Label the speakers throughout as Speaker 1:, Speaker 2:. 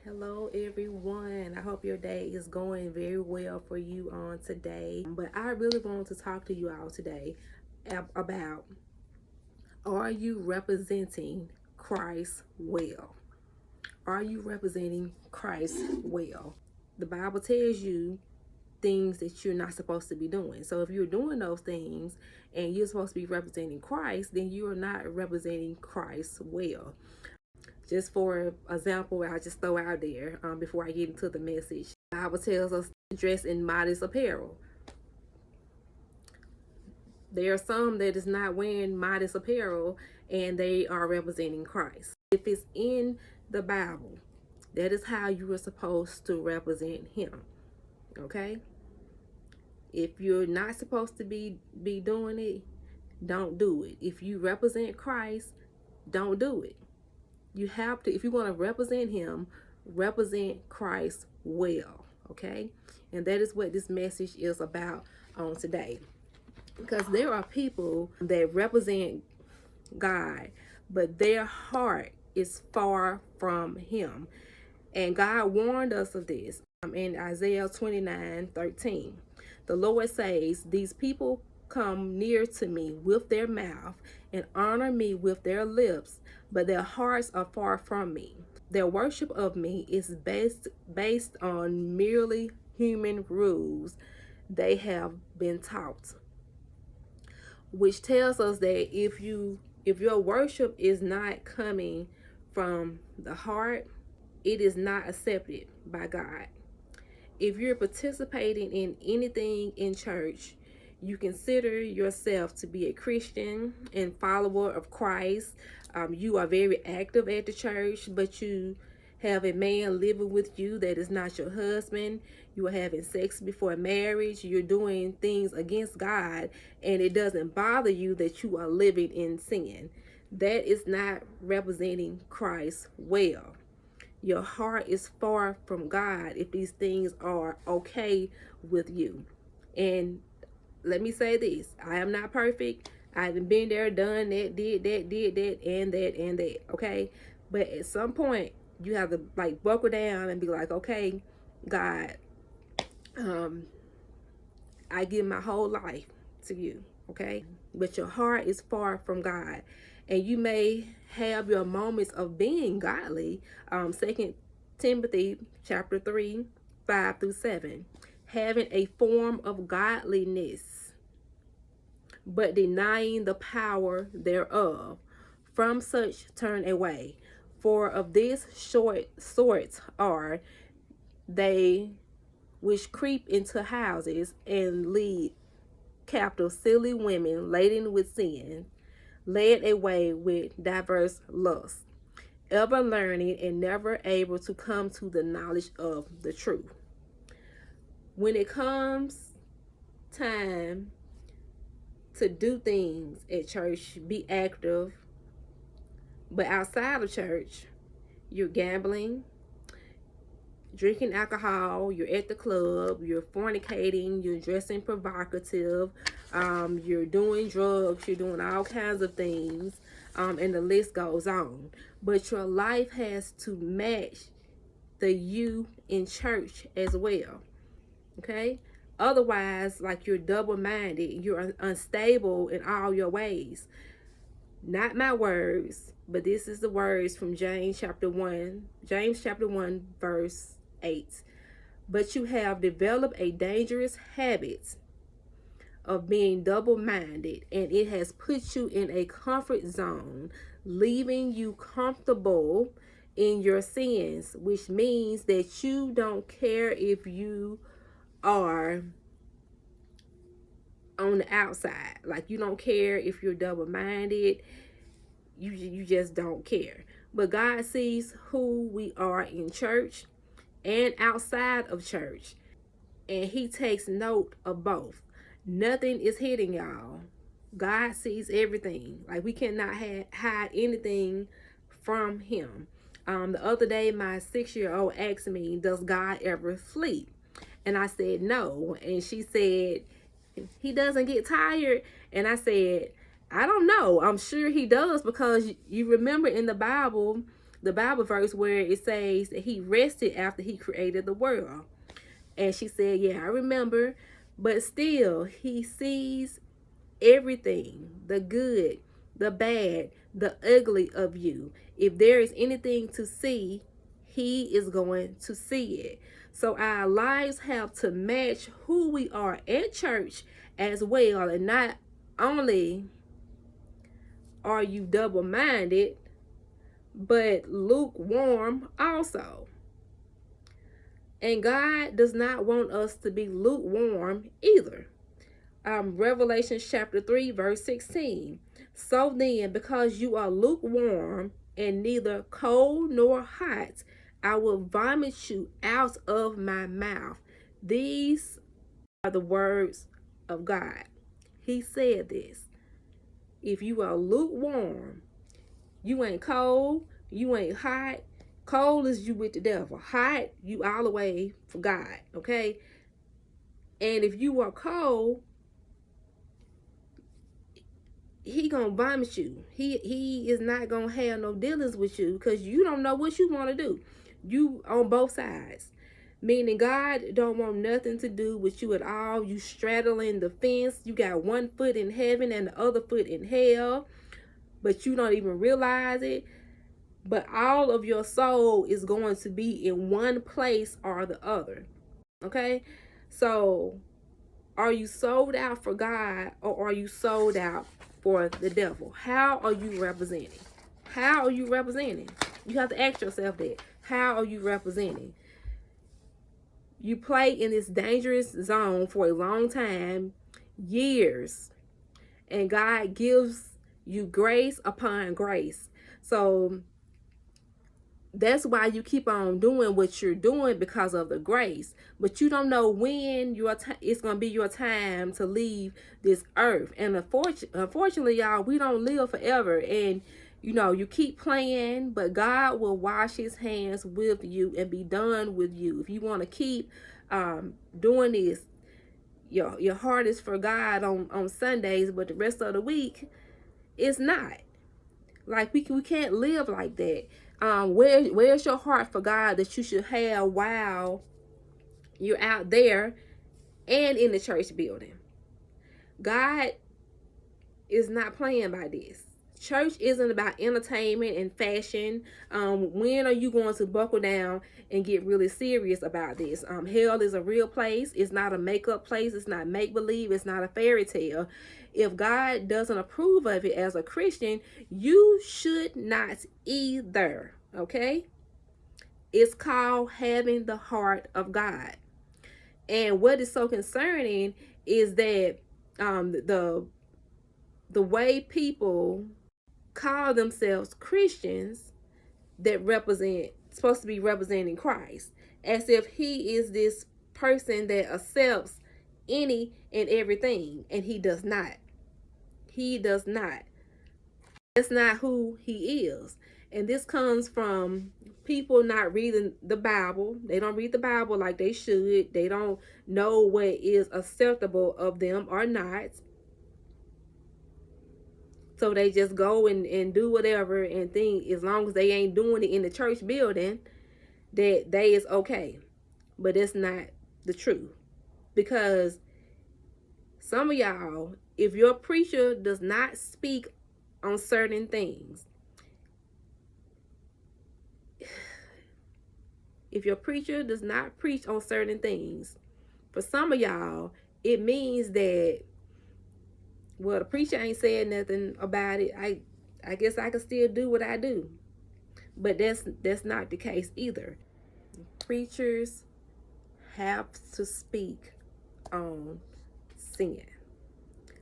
Speaker 1: Hello everyone. I hope your day is going very well for you on today. But I really want to talk to you all today about, are you representing Christ well? Are you representing Christ well? The Bible tells you things that you're not supposed to be doing. So if you're doing those things and you're supposed to be representing Christ, then you are not representing Christ well. Just for example, I'll just throw out there before I get into the message. The Bible tells us to dress in modest apparel. There are some that is not wearing modest apparel and they are representing Christ. If it's in the Bible, that is how you are supposed to represent him. Okay? If you're not supposed to be doing it, don't do it. If you represent Christ, don't do it. You have to, if you want to represent him, represent Christ well, okay? And that is what this message is about on today. Because there are people that represent God, but their heart is far from him. And God warned us of this in Isaiah 29:13. The Lord says, "These people come near to me with their mouth and honor me with their lips, but their hearts are far from me. Their worship of me is based on merely human rules they have been taught." Which tells us that if your worship is not coming from the heart, it is not accepted by God. If you're participating in anything in church, you consider yourself to be a Christian and follower of Christ. You are very active at the church, but you have a man living with you that is not your husband. You are having sex before marriage. You're doing things against God, and it doesn't bother you that you are living in sin. That is not representing Christ well. Your heart is far from God if these things are okay with you. And let me say this, I am not perfect. I haven't been there, done that, did that, and that, okay? But at some point, you have to like buckle down and be like, okay, God, I give my whole life to you, okay? But your heart is far from God. And you may have your moments of being godly. 2 Timothy chapter 3, 5 through 7. Having a form of godliness, but denying the power thereof. From such turn away. For of this sort are they which creep into houses and lead captive silly women laden with sin, led away with diverse lusts, ever learning and never able to come to the knowledge of the truth. When it comes time to do things at church, be active, but outside of church, you're gambling, drinking alcohol, you're at the club, you're fornicating, you're dressing provocative, you're doing drugs, you're doing all kinds of things, and the list goes on. But your life has to match the you in church as well, okay? Otherwise, like, you're double-minded, you're unstable in all your ways. Not my words, but this is the words from James chapter 1, verse 8. But you have developed a dangerous habit of being double-minded, and it has put you in a comfort zone, leaving you comfortable in your sins, which means that you don't care if you are on the outside. Like, you don't care if you're double-minded. You just don't care. But God sees who we are in church and outside of church, and he takes note of both. Nothing is hidden, y'all. God sees everything. Like, we cannot hide anything from him. The other day, my 6-year-old asked me, does God ever sleep? And I said no. And she said, he doesn't get tired? And I said, I don't know. I'm sure he does, because you remember in the Bible, the Bible verse where it says that he rested after he created the world. And she said, yeah, I remember. But still, he sees everything, the good, the bad, the ugly of you. If there is anything to see, he is going to see it. So our lives have to match who we are at church as well. And not only are you double-minded, but lukewarm also. And God does not want us to be lukewarm either. Revelation chapter 3, verse 16. So then, because you are lukewarm and neither cold nor hot, I will vomit you out of my mouth. These are the words of God. He said this. If you are lukewarm, you ain't cold, you ain't hot. Cold is you with the devil. Hot, you all the way for God, okay? And if you are cold, he gonna vomit you. He is not gonna have no dealings with you because you don't know what you want to do. You on both sides. Meaning God don't want nothing to do with you at all. You straddling the fence. You got one foot in heaven and the other foot in hell, but you don't even realize it. But all of your soul is going to be in one place or the other. Okay? So, are you sold out for God or are you sold out for the devil? How are you representing? How are you representing? You have to ask yourself that. How are you representing? You play in this dangerous zone for a long time, years, and God gives you grace upon grace. So that's why you keep on doing what you're doing, because of the grace. But you don't know when it's going to be your time to leave this earth. And unfortunately, y'all, we don't live forever. And, you keep playing, but God will wash his hands with you and be done with you. If you want to keep doing this, your heart is for God on Sundays, but the rest of the week, it's not. Like, we can't live like that. Where's your heart for God that you should have while you're out there and in the church building? God is not playing by this. Church isn't about entertainment and fashion. When are you going to buckle down and get really serious about this? Hell is a real place. It's not a makeup place. It's not make-believe. It's not a fairy tale. If God doesn't approve of it as a Christian, you should not either. Okay? It's called having the heart of God. And what is so concerning is that the way people call themselves Christians that supposed to be representing Christ, as if he is this person that accepts any and everything, and he does not. He does not. That's not who he is. And this comes from people not reading the Bible. They don't read the Bible like they should. They don't know what is acceptable of them or not. So they just go and do whatever and think, as long as they ain't doing it in the church building, that they is okay. But it's not the truth. Because some of y'all, if your preacher does not speak on certain things, if your preacher does not preach on certain things, for some of y'all, it means that, well, the preacher ain't said nothing about it. I guess I can still do what I do. But that's not the case either. Preachers have to speak on sin.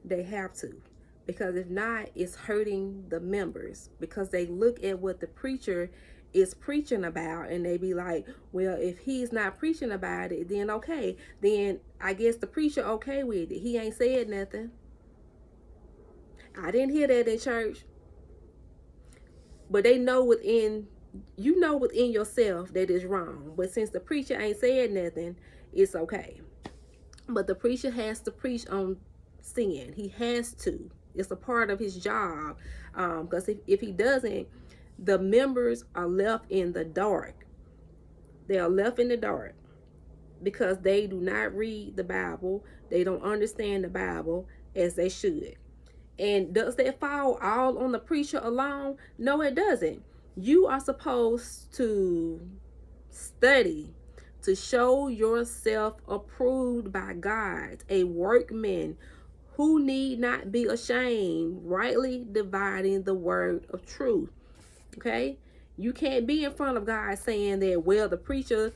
Speaker 1: They have to. Because if not, it's hurting the members. Because they look at what the preacher is preaching about and they be like, well, if he's not preaching about it, then okay. Then I guess the preacher okay with it. He ain't said nothing. I didn't hear that in church. But they know within yourself that it's wrong. But since the preacher ain't said nothing, it's okay. But the preacher has to preach on sin. He has to. It's a part of his job. Because if he doesn't, the members are left in the dark. They are left in the dark because they do not read the Bible. They don't understand the Bible as they should. And does that fall all on the preacher alone? No, it doesn't. You are supposed to study to show yourself approved by God, a workman who need not be ashamed, rightly dividing the word of truth. Okay? You can't be in front of God saying that, well, the preacher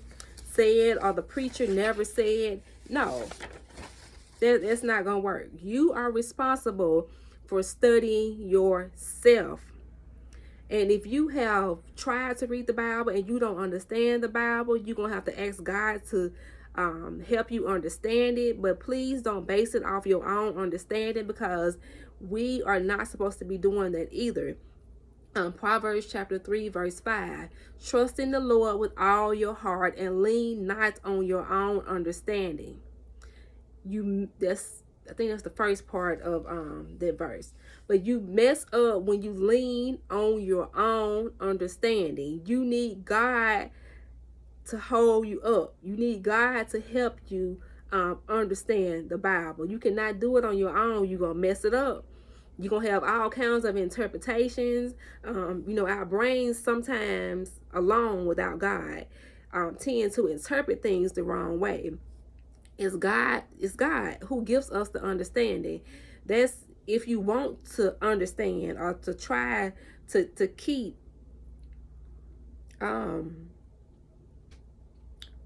Speaker 1: said or the preacher never said. No, that's not going to work. You are responsible for studying yourself. And if you have tried to read the Bible and you don't understand the Bible, you're going to have to ask God to help you understand it. But please don't base it off your own understanding, because we are not supposed to be doing that either. Proverbs chapter 3 verse 5, trust in the Lord with all your heart and lean not on your own understanding. I think that's the first part of that verse. But you mess up when you lean on your own understanding. You need God to hold you up. You need God to help you understand the Bible. You cannot do it on your own. You're gonna mess it up. You're gonna have all kinds of interpretations. Our brains sometimes, alone without God, tend to interpret things the wrong way. It's God who gives us the understanding. That's if you want to understand or to try to keep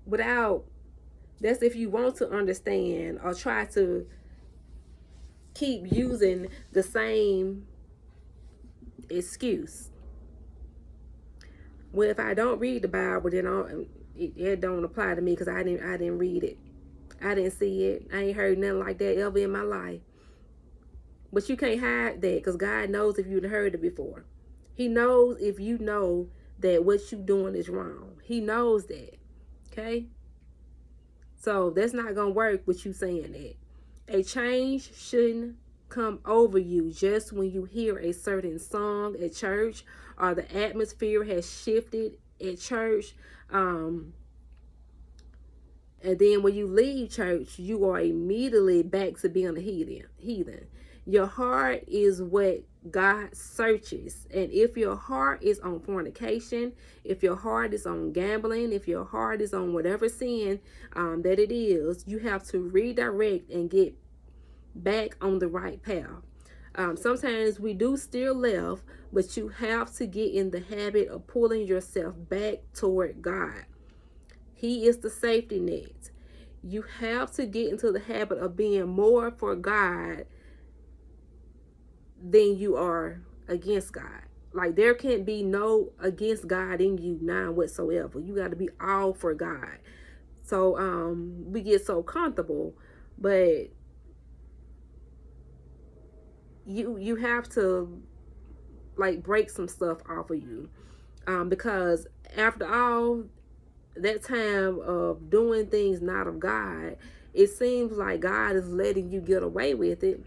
Speaker 1: without that's if you want to understand or try to keep using the same excuse. Well, if I don't read the Bible, then it don't apply to me because I didn't read it. I didn't see it. I ain't heard nothing like that ever in my life. But you can't hide that, because God knows if you've heard it before. He knows if you know that what you're doing is wrong. He knows that. Okay? So that's not going to work with you saying that. A change shouldn't come over you just when you hear a certain song at church or the atmosphere has shifted at church. And then when you leave church, you are immediately back to being a heathen. Your heart is what God searches. And if your heart is on fornication, if your heart is on gambling, if your heart is on whatever sin that it is, you have to redirect and get back on the right path. Sometimes we do steer left, but you have to get in the habit of pulling yourself back toward God. He is the safety net. You have to get into the habit of being more for God than you are against God. Like, there can't be no against God in you, none whatsoever. You got to be all for God. So we get so comfortable, but you have to like break some stuff off of you, because after all that time of doing things not of God, it seems like God is letting you get away with it.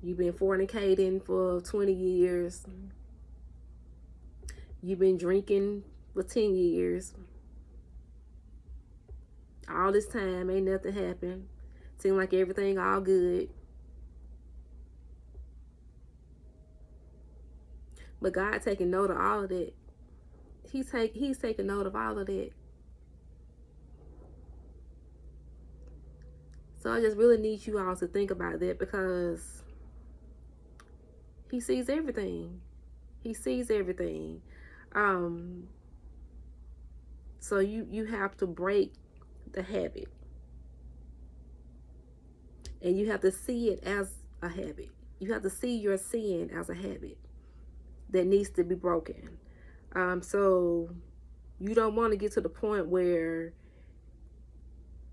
Speaker 1: You've been fornicating for 20 years. You've been drinking for 10 years. All this time, ain't nothing happened. Seems like everything all good. But God taking note of all of that. He's taking note of all of that. So I just really need you all to think about that, because He sees everything. He sees everything. So you have to break the habit. And you have to see it as a habit. You have to see your sin as a habit that needs to be broken. So you don't want to get to the point where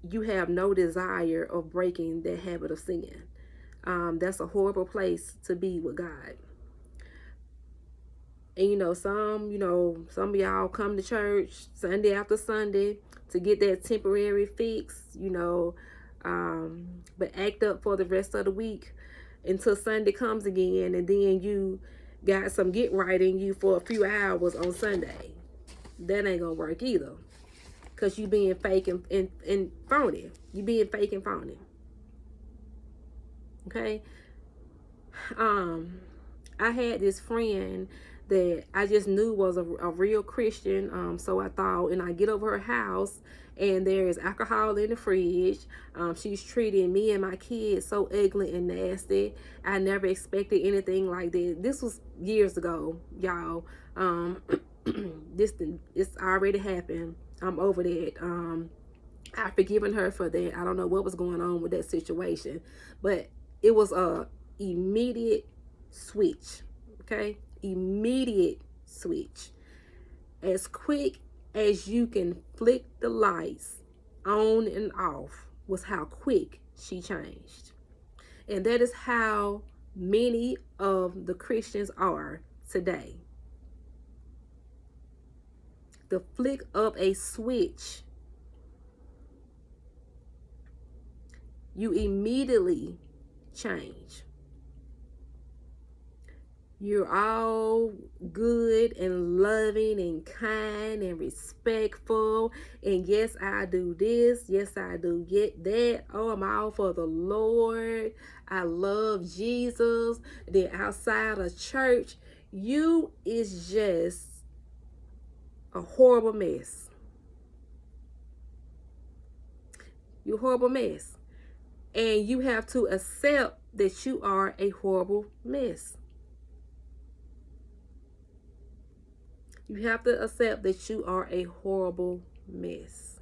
Speaker 1: you have no desire of breaking that habit of sin. That's a horrible place to be with God. And some of y'all come to church Sunday after Sunday to get that temporary fix, but act up for the rest of the week until Sunday comes again, and then you got some get right in you for a few hours on Sunday. That ain't gonna work either. Because you being fake and phony. You being fake and phony. Okay? I had this friend that I just knew was a real Christian. So I thought, and I get over her house, and there is alcohol in the fridge. She's treating me and my kids so ugly and nasty. I never expected anything like that. This was years ago, y'all. It's already happened. I'm over that. I've forgiven her for that. I don't know what was going on with that situation, but it was a immediate switch. Okay, immediate switch. As quick as you can flick the lights on and off was how quick she changed. And that is how many of the Christians are today. The flick of a switch, you immediately change. You're all good and loving and kind and respectful. And yes, I do this. Yes, I do get that. Oh, I'm all for the Lord. I love Jesus. Then outside of church, you is just a horrible mess. You're a horrible mess. And you have to accept that you are a horrible mess. You have to accept that you are a horrible mess.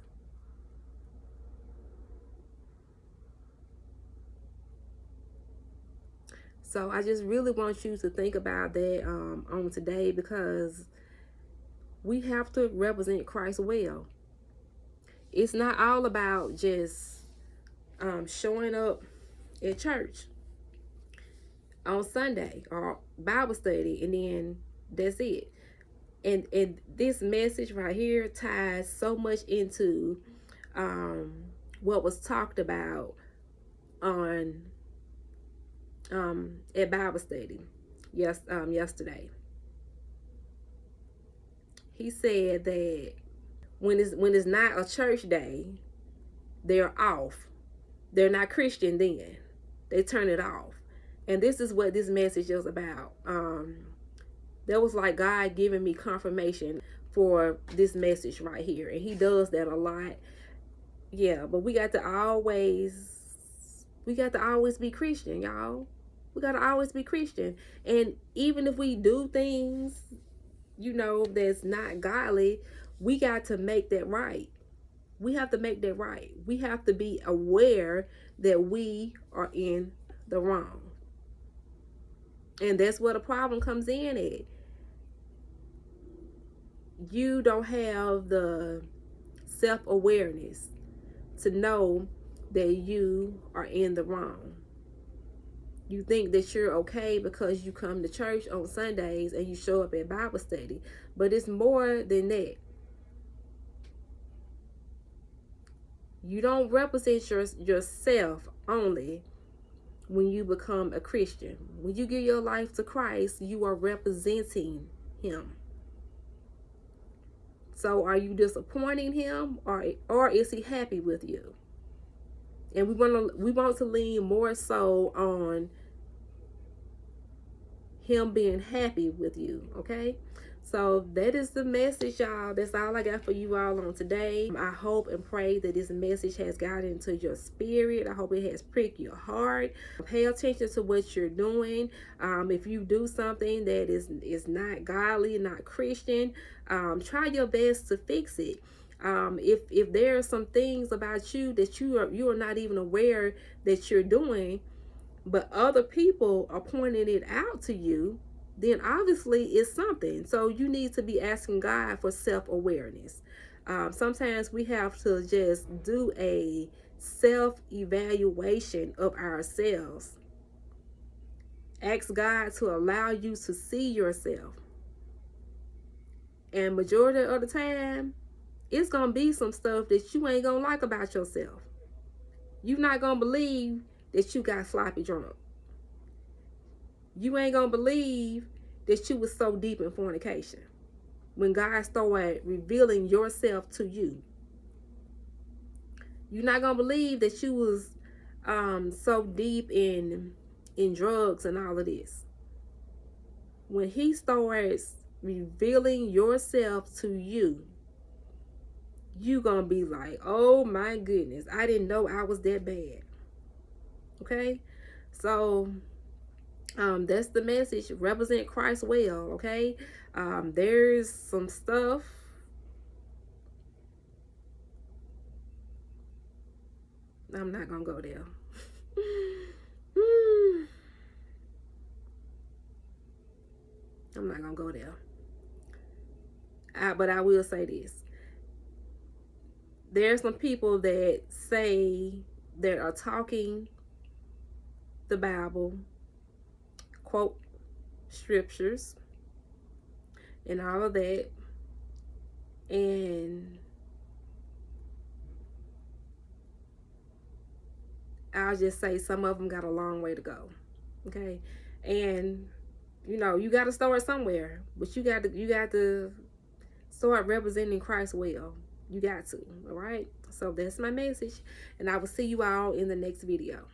Speaker 1: So I just really want you to think about that on today, because we have to represent Christ well. It's not all about just showing up at church on Sunday or Bible study and then that's it. And this message right here ties so much into what was talked about on at Bible study yesterday. He said that when it's not a church day, they're off. They're not Christian then. They turn it off. And this is what this message is about. That was like God giving me confirmation for this message right here. And he does that a lot. Yeah, but we got to always be Christian, y'all. We got to always be Christian. And even if we do things, that's not godly, we got to make that right. We have to make that right. We have to be aware that we are in the wrong. And that's where the problem comes in at. You don't have the self-awareness to know that you are in the wrong. You think that you're okay because you come to church on Sundays and you show up at Bible study. But it's more than that. You don't represent yourself only when you become a Christian. When you give your life to Christ, you are representing him. So are you disappointing him, or is he happy with you? And we want to lean more so on him being happy with you, okay? So that is the message, y'all. That's all I got for you all on today. I hope and pray that this message has gotten into your spirit. I hope it has pricked your heart. Pay attention to what you're doing. If you do something that is not godly, not Christian, try your best to fix it. If there are some things about you that you are not even aware that you're doing, but other people are pointing it out to you, then obviously it's something. So you need to be asking God for self-awareness. Sometimes we have to just do a self-evaluation of ourselves. Ask God to allow you to see yourself. And majority of the time, it's going to be some stuff that you ain't going to like about yourself. You're not going to believe that you got sloppy drunk. You ain't going to believe that you was so deep in fornication. When God started revealing yourself to you, you're not gonna believe that you was so deep in drugs and all of this. When he starts revealing yourself to you, you gonna be like, oh my goodness, I didn't know I was that bad. Okay, so that's the message. Represent Christ well. Okay, there's some stuff. I'm not gonna go there. I'm not gonna go there. But I will say this: there's some people that say that are talking the Bible, quote scriptures, and all of that, and I'll just say some of them got a long way to go. Okay, and you got to start somewhere, but you got to start representing Christ well. You got to. All right. So that's my message, and I will see you all in the next video.